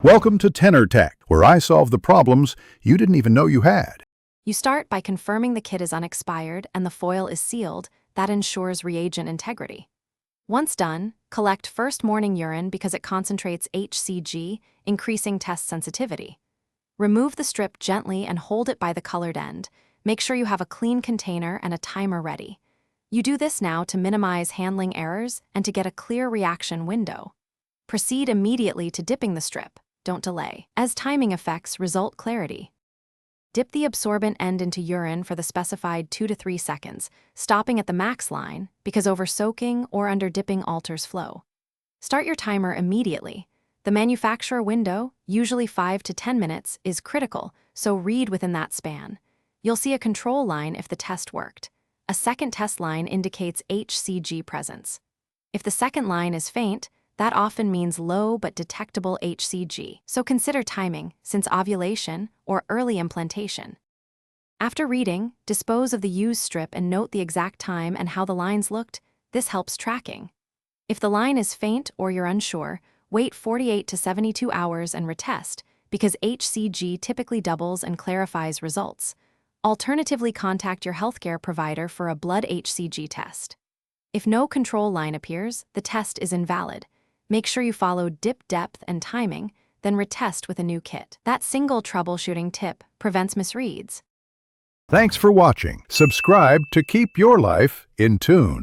Welcome to Tenor Tech, where I solve the problems you didn't even know you had. You start by confirming the kit is unexpired and the foil is sealed. That ensures reagent integrity. Once done, collect first morning urine because it concentrates HCG, increasing test sensitivity. Remove the strip gently and hold it by the colored end. Make sure you have a clean container and a timer ready. You do this now to minimize handling errors and to get a clear reaction window. Proceed immediately to dipping the strip. Don't delay, as timing effects result clarity. Dip the absorbent end into urine for the specified 2 to 3 seconds, stopping at the max line because over-soaking or under-dipping alters flow. Start your timer immediately. The manufacturer window, usually 5 to 10 minutes, is critical, so read within that span. You'll see a control line if the test worked. A second test line indicates HCG presence. If the second line is faint, that often means low but detectable HCG, so consider timing, since ovulation or early implantation. After reading, dispose of the used strip and note the exact time and how the lines looked. This helps tracking. If the line is faint or you're unsure, wait 48 to 72 hours and retest, because HCG typically doubles and clarifies results. Alternatively, contact your healthcare provider for a blood HCG test. If no control line appears, the test is invalid. Make sure you follow dip depth and timing, then retest with a new kit. That single troubleshooting tip prevents misreads. Thanks for watching. Subscribe to keep your life in tune.